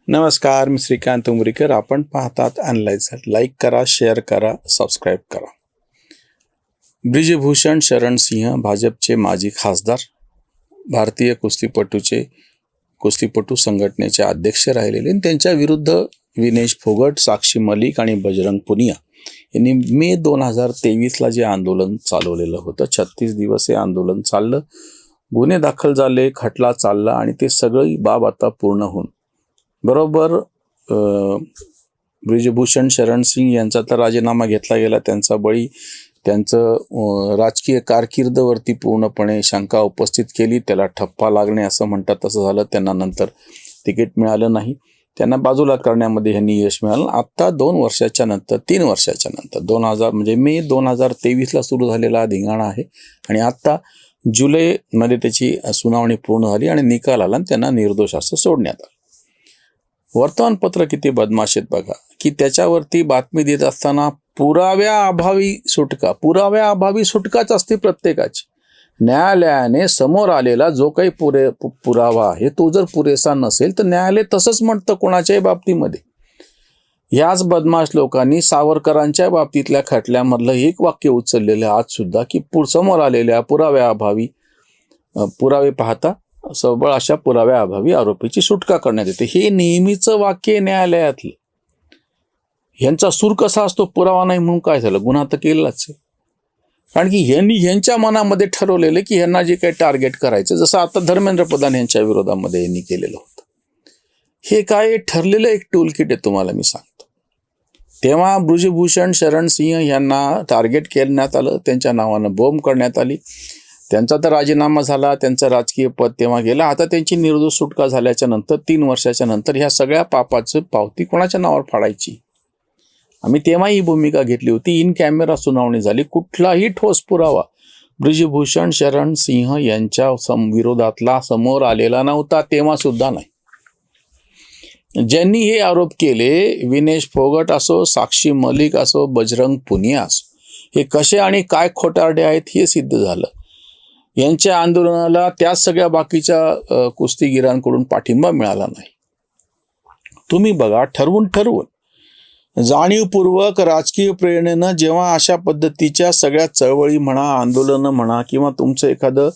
नमस्कार, मी श्रीकांत उमरीकर. आपण पाहतात अनलायझर. लाईक करा, शेअर करा, सबस्क्राईब करा. ब्रिजभूषण शरण सिंह भाजपचे माजी खासदार, भारतीय कुस्तीपटू संघटनेचे अध्यक्ष राहिलेले, आणि त्यांच्या विरुद्ध विनेश फोगट, साक्षी मलिक आणि बजरंग पुनिया यांनी मे 2023ला जे आंदोलन चालवलेलं होतं, 36 दिवस हे आंदोलन चाललं, गुन्हे दाखल झाले, खटला चालला आणि ते सगळी बाब आता पूर्ण होऊन बरोबर ब्रिजभूषण शरण सिंह यांचा तर राजीनामा घेतला गेला. त्यांचा बळी त्यांचं राजकीय कारकिर्दीवरती पूर्णपणे शंका उपस्थित केली. त्याला ठप्पा लागणे असं म्हणतात, तसं झालं. त्यांना नंतर तिकीट मिळालं नाही, त्यांना बाजूला करण्यामध्ये ह्यांनी यश मिळालं. आत्ता 3 वर्षाच्या नंतर 2000 म्हणजे मे 2023ला सुरू झालेला धिंगाणा आहे आणि आत्ता जुलैमध्ये त्याची सुनावणी पूर्ण झाली आणि निकाल आला आणि त्यांना निर्दोष असं सोडण्यात आलं. वर्तमानपत्र किती बदमाश आहेत बघा, की त्याच्यावरती बातमी देत असताना पुराव्याअभावी सुटकाच असते प्रत्येकाची. न्यायालयाने समोर आलेला जो काही पुरावा आहे तो जर पुरेसा नसेल तर न्यायालय तसंच म्हणतं कोणाच्याही बाबतीमध्ये. ह्याच बदमाश लोकांनी सावरकरांच्या बाबतीतल्या खटल्यामधलं एक वाक्य उचललेलं आज सुद्धा, की समोर आलेल्या पुराव्याअभावी पुरावे पाहता सबळ अशा पुराव्याअभावी आरोपीची सुटका करण्यात येते. हे नेहमीचं वाक्य न्यायालयातलं. ह्यांचा सूर कसा असतो, पुरावा नाही म्हणून काय झालं, गुन्हा तर केलाच आहे. कारण की ह्यांच्या मनामध्ये ठरवलेलं की ह्यांना जे काही टार्गेट करायचं, जसं आता धर्मेंद्र प्रधान यांच्या विरोधामध्ये यांनी केलेलं होतं. हे काय ठरलेलं एक टूल किट आहे, तुम्हाला मी सांगतो. तेव्हा ब्रिजभूषण शरण सिंह यांना टार्गेट करण्यात आलं, त्यांच्या नावानं बॉम्ब करण्यात आली. त्यांचा तर राजीनामा झाला, त्यांचं राजकीय पद तेव्हा गेलं. आता त्यांची निर्दोष सुटका झाल्याच्या नंतर 3 वर्षाच्या नंतर ह्या सगळ्या पापाचं पावती कोणाच्या नावावर फाडायची. आम्ही तेव्हा ही भूमिका घेतली होती. इन कॅमेरा सुनावणी झाली. कुठलाही ठोस पुरावा ब्रिजभूषण शरण सिंह यांच्या विरोधातला समोर आलेला नव्हता, तेव्हा सुद्धा नाही. ज्यांनी हे आरोप केले, विनेश फोगट असो, साक्षी मलिक असो, बजरंग पुनिया असो, हे कसे आणि काय खोटारडे आहेत हे सिद्ध झालं. यांच्या आंदोलनाला त्या सगळ्या बाकीच्या कुस्तीगिरांकडून पाठिंबा मिळाला नाही. तुम्ही बघा, ठरवून जाणीवपूर्वक राजकीय प्रेरणेनं जेव्हा अशा पद्धतीच्या सगळ्या चळवळी म्हणा, आंदोलनं म्हणा, किंवा तुमचं एखादं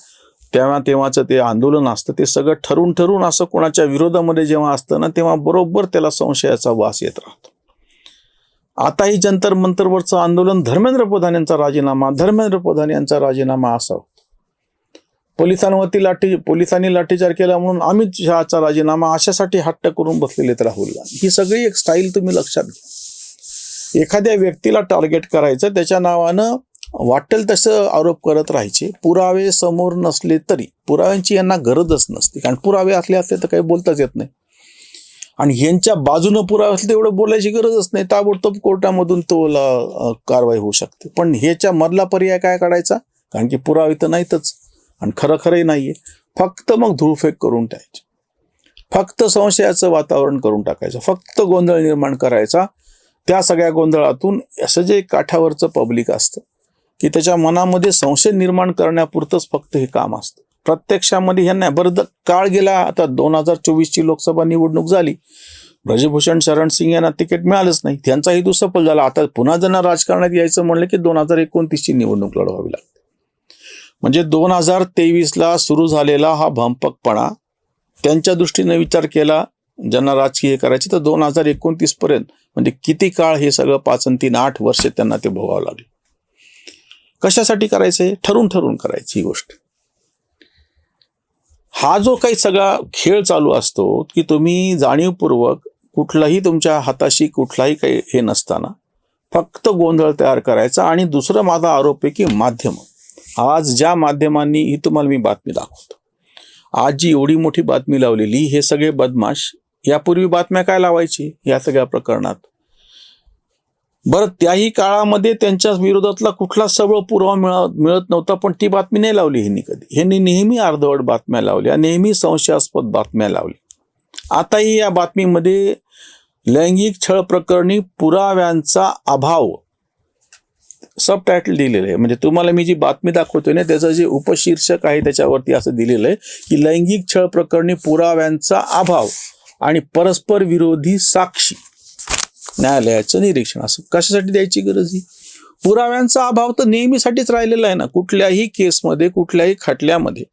तेव्हाचं ते आंदोलन असतं, ते सगळं ठरवून असं कोणाच्या विरोधामध्ये जेव्हा असतं ना, तेव्हा बरोबर त्याला संशयाचा वास येत राहतो. आताही जंतर मंतरवरचं आंदोलन धर्मेंद्र प्रधान यांचा राजीनामा असावा. पोलिसांनी लाठीचार केला म्हणून अमित शहाचा राजीनामा अशासाठी हट्ट करून बसलेले राहुल गांधी. ही सगळी एक स्टाईल तुम्ही लक्षात घ्या. एखाद्या व्यक्तीला टार्गेट करायचं, त्याच्या नावानं वाटेल तसं आरोप करत राहायचे. पुरावे समोर नसले तरी, पुराव्यांची यांना गरजच नसते, कारण पुरावे असले तर काही बोलताच येत नाही. आणि ह्यांच्या बाजूनं पुरावे असले तर एवढं बोलायची गरजच नाही, ताबडतोब कोर्टामधून तो कारवाई होऊ शकते. पण ह्याच्या मधला पर्याय काय काढायचा, कारण की पुरावे तर नाहीतच आणि खरंही नाहीये. फक्त मग धूळफेक करून टाकायची, फक्त संशयाचं वातावरण करून टाकायचं, फक्त गोंधळ निर्माण करायचा. त्या सगळ्या गोंधळातून असं जे काठावरचं पब्लिक असतं, की त्याच्या मनामध्ये संशय निर्माण करण्यापुरतंच फक्त हे काम असतं. प्रत्यक्षामध्ये ह्यांना बरं काळ गेला. आता 2024ची लोकसभा निवडणूक झाली, ब्रिजभूषण शरण सिंह यांना तिकीट मिळालंच नाही, त्यांचा हेतू सफल झाला. आता पुन्हा ज्यांना राजकारणात यायचं म्हणलं की 2029ची निवडणूक लढवावी लागते. म्हणजे 2023ला सुरू झालेला हा भंपकपणा त्यांच्या दृष्टीने विचार केला, ज्यांना राजकीय करायचे, तर 2029 पर्यंत म्हणजे किती काळ हे सगळं 5 आणि 3 8 वर्षे त्यांना ते भोगावं लागले. कशासाठी करायचंय, ठरवून करायची ही गोष्ट. हा जो काही सगळा खेळ चालू असतो, की तुम्ही जाणीवपूर्वक कुठलाही तुमच्या हाताशी कुठलाही काही हे नसताना फक्त गोंधळ तयार करायचा. आणि दुसरा माझा आरोप आहे की माध्यम, आज ज्या माध्यमांनी ही तुम्हाला मी बातमी दाखवतो, आज जी एवढी मोठी बातमी लावलेली, हे सगळे बदमाश यापूर्वी बातम्या काय लावायची या सगळ्या प्रकरणात. बरं, त्याही काळामध्ये त्यांच्या विरोधातला कुठला सबळ पुरावा मिळत नव्हता, पण ती बातमी नाही लावली ह्यांनी कधी. ह्यांनी नेहमी अर्धवट बातम्या लावल्या, नेहमी संशयास्पद बातम्या लावल्या. आताही या बातमीमध्ये लैंगिक छळ प्रकरणी पुराव्यांचा अभाव सबटायटल दिलेलं आहे. म्हणजे तुम्हाला मी जी बातमी दाखवतोय ना, त्याचं जे उपशीर्षक आहे त्याच्यावरती असं दिलेलं आहे की लैंगिक छळ प्रकरणी पुराव्यांचा अभाव आणि परस्पर विरोधी साक्षी न्यायालयाचं निरीक्षण. असं कशासाठी द्यायची गरज आहे? पुराव्यांचा अभाव तर नेहमीसाठीच राहिलेला आहे ना. कुठल्याही केसमध्ये, कुठल्याही खटल्यामध्ये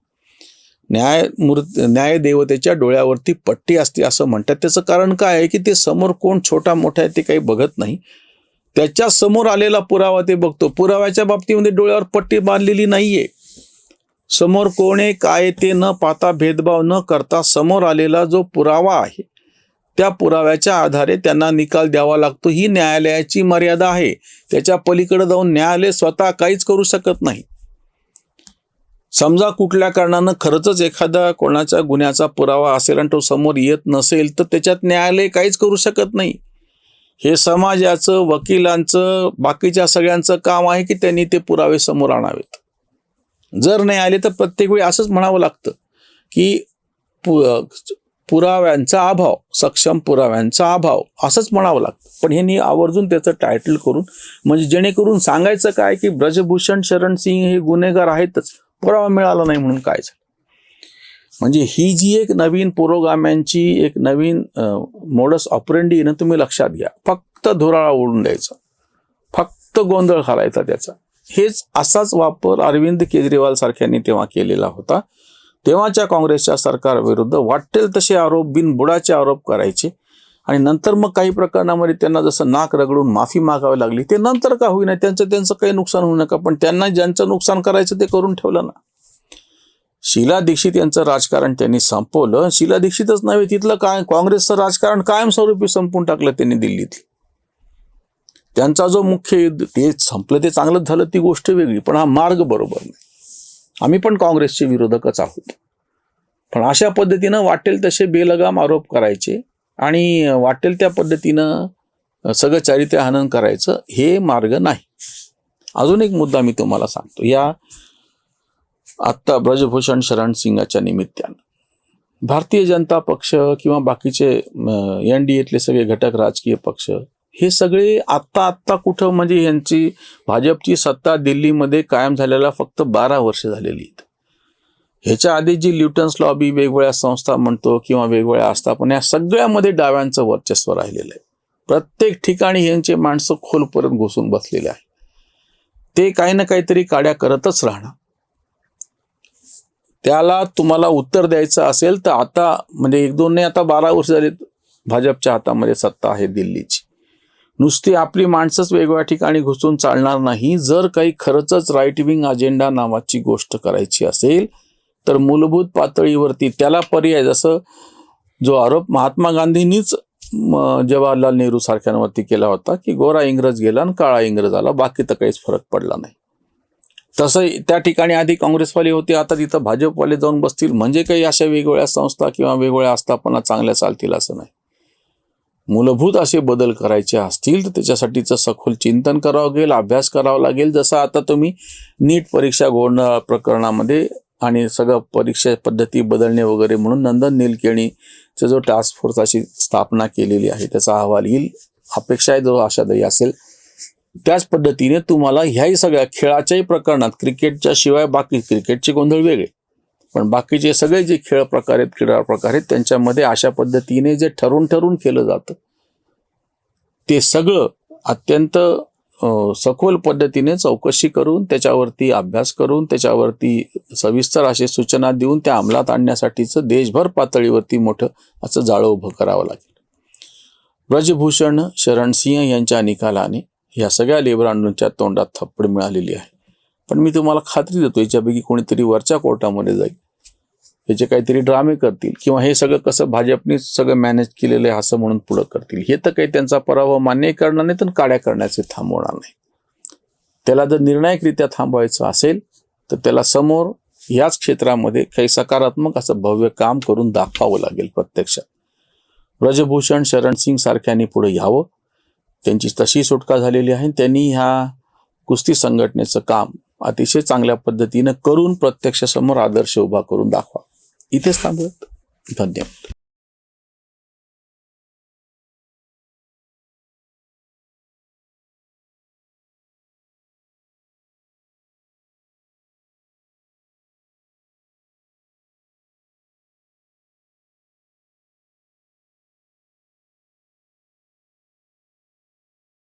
न्यायदेवतेच्या डोळ्यावरती पट्टी असते असं म्हणतात. त्याचं कारण काय आहे की ते समोर कोण छोटा मोठा आहे ते काही बघत नाही. त्याच्या समोर आलेला पुरावा ते बघतो. पुराव्याच्या बाबतीमध्ये डोळ्यावर पट्टी बांधलेली नाहीये. समोर कोण आहे काय ते न पाहता, भेदभाव न करता समोर आलेला जो पुरावा आहे त्या पुराव्याच्या आधारे त्यांना निकाल द्यावा लागतो. ही न्यायालयाची मर्यादा आहे. त्याच्या पलीकडे जाऊन न्यायालय स्वतः काहीच करू शकत नाही. समजा कुठल्या कारणानं खरंच एखादा कोणाच्या गुन्ह्याचा पुरावा असेल आणि तो समोर येत नसेल तर त्याच्यात न्यायालय काहीच करू शकत नाही. हे समाजाचं, वकिलांचं, बाकीच्या सगळ्यांचं काम आहे की त्यांनी ते पुरावे समोर आणावेत. जर नाही आले तर प्रत्येक वेळी असंच म्हणावं लागतं की पुराव्यांचा अभाव, सक्षम पुराव्यांचा अभाव असंच म्हणावं लागतं. पण हे आवर्जून त्याचं टायटल करून, म्हणजे जेणेकरून सांगायचं काय की ब्रजभूषण शरण सिंग हे गुन्हेगार आहेतच, पुरावा मिळाला नाही म्हणून काय झालं. म्हणजे ही जी एक नवीन पुरोगाम्यांची एक नवीन मोडस ऑपरेंडी ना, तुम्ही लक्षात घ्या. फक्त धुराळा उडून द्यायचा, फक्त गोंधळ घालायचा त्याचा. हेच असाच वापर अरविंद केजरीवाल सारख्यांनी तेव्हा केलेला होता. तेव्हाच्या काँग्रेसच्या सरकारविरुद्ध वाटेल तसे आरोप, बिनबुडाचे आरोप करायचे आणि नंतर मग काही प्रकरणामध्ये त्यांना जसं नाक रगडून माफी मागावी लागली. ते नंतर का होईना, त्यांचं काही नुकसान होऊ नका, पण त्यांना ज्यांचं नुकसान करायचं ते करून ठेवलं ना. शीला दीक्षित यांचं राजकारण त्यांनी संपवलं. शीला दीक्षितच नव्हे, तिथलं काय काँग्रेसचं राजकारण कायमस्वरूपी संपून टाकलं त्यांनी दिल्लीत. त्यांचा जो मुख्य युद्ध ते संपलं, ते चांगलंच झालं, ती गोष्ट वेगळी, पण हा मार्ग बरोबर नाही. आम्ही पण काँग्रेसचे विरोधकच आहोत, पण अशा पद्धतीनं वाटेल तसे बेलगाम आरोप करायचे आणि वाटेल त्या पद्धतीनं सगळं चारित्र्य हनन करायचं, हे मार्ग नाही. अजून एक मुद्दा मी तुम्हाला सांगतो. या आत्ता ब्रजभूषण शरण सिंगाच्या निमित्तानं भारतीय जनता पक्ष किंवा बाकीचे NDAतले सगळे घटक राजकीय पक्ष हे सगळे आत्ता कुठं, म्हणजे यांची भाजपची सत्ता दिल्लीमध्ये कायम झालेला फक्त 12 वर्ष झालेली आहेत. ह्याच्या आधी जी ल्युटन्स लॉबी, वेगवेगळ्या संस्था म्हणतो किंवा वेगवेगळ्या आस्थापना, या सगळ्यामध्ये डाव्यांचं वर्चस्व राहिलेलं आहे. प्रत्येक ठिकाणी यांचे माणसं खोलपर्यंत घुसून बसलेले आहे. ते काही ना काहीतरी काड्या करतच राहणार. त्याला तुम्हाला उत्तर द्यायचं असेल तर आता, म्हणजे 1-2 नाही, आता 12 वर्ष झाली भाजपच्या हातामध्ये सत्ता आहे दिल्लीची. नुसती आपली माणसंच वेगवेगळ्या ठिकाणी घुसून चालणार नाही. जर काही खरंच राईट विंग अजेंडा नावाची गोष्ट करायची असेल तर मूलभूत पातळीवरती त्याला पर्याय, जसं जो आरोप महात्मा गांधींनीच जवाहरलाल नेहरू सारख्यांवरती केला होता की गोरा इंग्रज गेला आणि काळा इंग्रज आला, बाकी तर काहीच फरक पडला नाही. तसं त्या ठिकाणी आधी काँग्रेसवाले होते, आता तिथं भाजपवाले जाऊन बसतील, म्हणजे काही अशा वेगवेगळ्या संस्था किंवा वेगवेगळ्या आस्थापना चांगल्या चालतील असं नाही. मूलभूत असे बदल करायचे असतील तर त्याच्यासाठीचं सखोल चिंतन करावं लागेल, अभ्यास करावा लागेल. जसं आता तुम्ही नीट परीक्षा घोळणा प्रकरणामध्ये आणि सगळं परीक्षा पद्धती बदलणे वगैरे म्हणून नंदन निलकेणीचं जो टास्क फोर्स अशी स्थापना केलेली आहे त्याचा अहवाल येईल, अपेक्षा आहे, जो आशादायी असेल. त्याच पद्धतीने तुम्हाला ह्याही सगळ्या खेळाच्याही प्रकरणात, क्रिकेटच्या शिवाय बाकी, क्रिकेटचे गोंधळ वेगळे, पण बाकीचे सगळे जे खेळ प्रकार आहेत, क्रीडा प्रकार आहेत, त्यांच्यामध्ये अशा पद्धतीने जे ठरवून केलं जातं ते सगळं अत्यंत सखोल पद्धतीने चौकशी करून, त्याच्यावरती अभ्यास करून, त्याच्यावरती सविस्तर असे सूचना देऊन त्या अंमलात आणण्यासाठीचं देशभर पातळीवरती मोठं असं जाळं उभं करावं लागेल. ब्रजभूषण शरण सिंह यांच्या निकालाने या सगळ्या लेबरांच्या तोंडात थप्पड मिळालेली आहे. पण मी तुम्हाला खात्री देतो, याच्यापैकी कोणीतरी वरच्या कोर्टामध्ये जाईल, याचे काहीतरी ड्रामे करतील किंवा हे सगळं कसं भाजपने सगळं मॅनेज केलेलं आहे असं म्हणून पुढं करतील. हे तर काही त्यांचा पराभव मान्य करणार नाही, तर काड्या करण्याचे थांबवणार नाही. त्याला जर निर्णायकरित्या थांबवायचं असेल तर त्याला समोर याच क्षेत्रामध्ये काही सकारात्मक असं भव्य काम करून दाखवावं लागेल. प्रत्यक्षात ब्रजभूषण शरण सिंग सारख्यांनी पुढे यावं. त्यांची तशी सुटका झालेली आहे. त्यांनी ह्या कुस्ती संघटनेचं काम अतिशय चांगल्या पद्धतीनं करून प्रत्यक्ष समोर आदर्श उभा करून दाखवा. इथेच थांबूयात. धन्यवाद.